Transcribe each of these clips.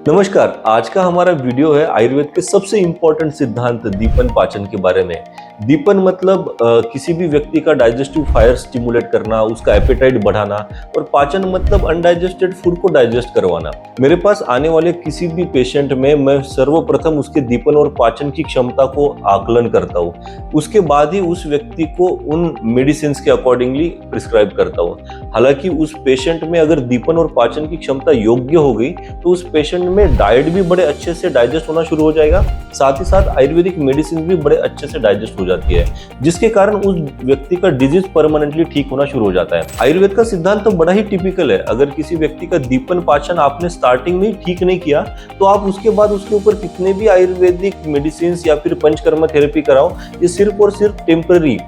नमस्कार। आज का हमारा वीडियो है आयुर्वेद के सबसे इम्पोर्टेंट सिद्धांत दीपन पाचन के बारे में। दीपन मतलब किसी भी व्यक्ति का डाइजेस्टिव फायर स्टिमुलेट करना, उसका एपेटाइट बढ़ाना, और पाचन मतलब अनडाइजेस्टेड फूड को डाइजेस्ट करवाना। मेरे पास आने वाले किसी भी पेशेंट में मैं सर्वप्रथम उसके दीपन और पाचन की क्षमता को आकलन करता हूँ। उसके बाद ही उस व्यक्ति को उन मेडिसिन के अकॉर्डिंगली प्रिस्क्राइब करता हूँ। हालांकि उस पेशेंट में अगर दीपन और पाचन की क्षमता योग्य हो गई तो उस पेशेंट में डाइट भी बड़े अच्छे से डाइजेस्ट होना शुरू हो जाएगा, साथ ही साथ आयुर्वेदिक मेडिसिन भी बड़े अच्छे से डाइजेस्ट हो जाती है, जिसके कारण उस व्यक्ति का डिजीज परमानेंटली ठीक होना शुरू हो जाता है। आयुर्वेद का सिद्धांत तो बड़ा ही टिपिकल है। अगर किसी व्यक्ति का दीपन पाचन आपने स्टार्टिंग में ठीक नहीं किया तो आप उसके बाद उसके ऊपर कितने भी आयुर्वेदिक मेडिसिन या फिर पंचकर्म थेरेपी कराओ, ये सिर्फ और सिर्फ टेम्पररी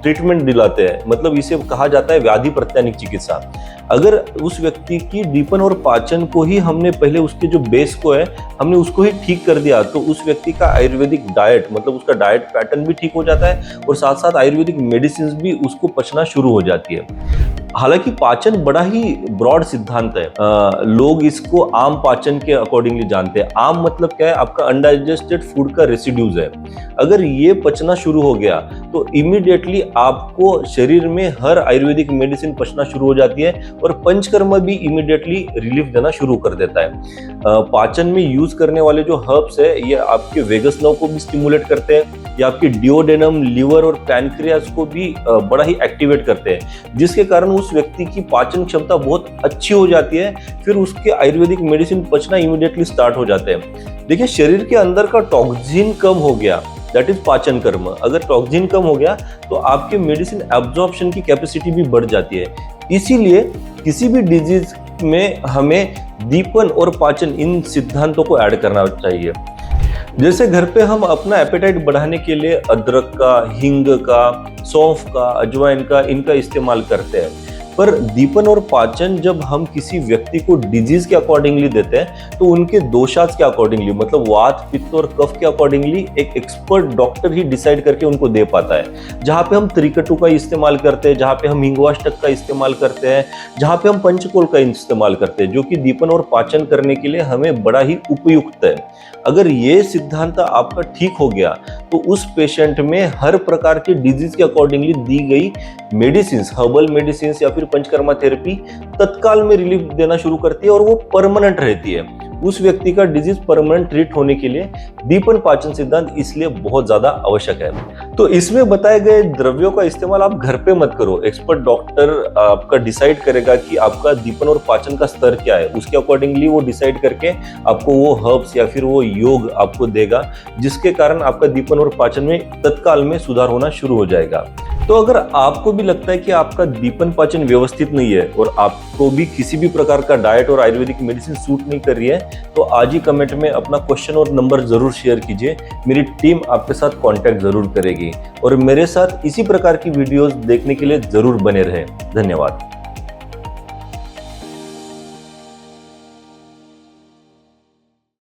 ट्रीटमेंट दिलाते हैं। मतलब इसे कहा जाता है व्याधि प्रत्यानिक चिकित्सा। अगर उस व्यक्ति की दीपन और पाचन को ही हमने पहले उसके जो बेस को है हमने उसको ही ठीक कर दिया तो उस व्यक्ति का आयुर्वेदिक डाइट मतलब उसका डाइट पैटर्न भी ठीक हो जाता है और साथ साथ आयुर्वेदिक मेडिसिन भी उसको पचना शुरू हो जाती है। हालांकि पाचन बड़ा ही ब्रॉड सिद्धांत है। लोग इसको आम पाचन के अकॉर्डिंगली जानते हैं। आम मतलब क्या है? आपका अनडाइजेस्टेड फूड का रेसिड्यूज है। अगर ये पचना शुरू हो गया तो इमीडिएटली आपको शरीर में हर आयुर्वेदिक मेडिसिन पचना शुरू हो जाती है और पंचकर्म भी इमीडिएटली रिलीफ देना शुरू कर देता है। पाचन में यूज करने वाले जो हर्ब्स है ये आपके वेगस नर्व को भी स्टिमुलेट करते हैं, या आपके डिओडेनम, लिवर और पैनक्रियास को भी बड़ा ही एक्टिवेट करते हैं, जिसके कारण उस व्यक्ति की पाचन क्षमता बहुत अच्छी हो जाती है। फिर उसके आयुर्वेदिक मेडिसिन पचना इमीडिएटली स्टार्ट हो जाते हैं। देखिए, शरीर के अंदर का टॉक्सिन कम हो गया, दैट इज पाचन कर्म। अगर टॉक्सिन कम हो गया तो आपके मेडिसिन एब्जॉर्प्शन की कैपेसिटी भी बढ़ जाती है। इसीलिए किसी भी डिजीज में हमें दीपन और पाचन इन सिद्धांतों को ऐड करना चाहिए। जैसे घर पे हम अपना एपेटाइट बढ़ाने के लिए अदरक का, हींग का, सौंफ का, अजवाइन का, इनका इस्तेमाल करते हैं, पर दीपन और पाचन जब हम किसी व्यक्ति को डिजीज के अकॉर्डिंगली देते हैं तो उनके दोषास के अकॉर्डिंगली मतलब वात, पित्त और कफ के अकॉर्डिंगली एक एक्सपर्ट डॉक्टर ही डिसाइड करके उनको दे पाता है। जहाँ पे हम त्रिकटु का इस्तेमाल करते हैं, जहाँ पे हम हिंगवाष्टक का इस्तेमाल करते हैं, जहाँ पे हम पंचकोल का इस्तेमाल करते हैं, जो कि दीपन और पाचन करने के लिए हमें बड़ा ही उपयुक्त है। अगर ये सिद्धांत आपका ठीक हो गया तो उस पेशेंट में हर प्रकार के डिजीज के अकॉर्डिंगली दी गई मेडिसिन, हर्बल मेडिसिन या फिर पंचकर्मा थेरेपी तत्काल में रिलीफ देना शुरू करती है और वो परमानेंट रहती है। उस व्यक्ति का डिजीज परमानेंट ट्रीट होने के लिए दीपन पाचन सिद्धांत इसलिए बहुत ज्यादा आवश्यक है। तो इसमें बताए गए द्रव्यों का इस्तेमाल आप घर पे मत करो। एक्सपर्ट डॉक्टर आपका डिसाइड करेगा कि आपका दीपन और पाचन का स्तर क्या है, उसके अकॉर्डिंगली वो डिसाइड करके आपको वो हर्ब्स या फिर वो योग आपको देगा, जिसके कारण आपका दीपन और पाचन में तत्काल में सुधार होना शुरू हो जाएगा। तो अगर आपको भी लगता है कि आपका दीपन पाचन व्यवस्थित नहीं है और आपको भी किसी भी प्रकार का डाइट और आयुर्वेदिक मेडिसिन सूट नहीं कर रही है, तो आज ही कमेंट में अपना क्वेश्चन और नंबर जरूर शेयर कीजिए। मेरी टीम आपके साथ कांटेक्ट जरूर करेगी और मेरे साथ इसी प्रकार की वीडियोस देखने के लिए जरूर बने रहें। धन्यवाद।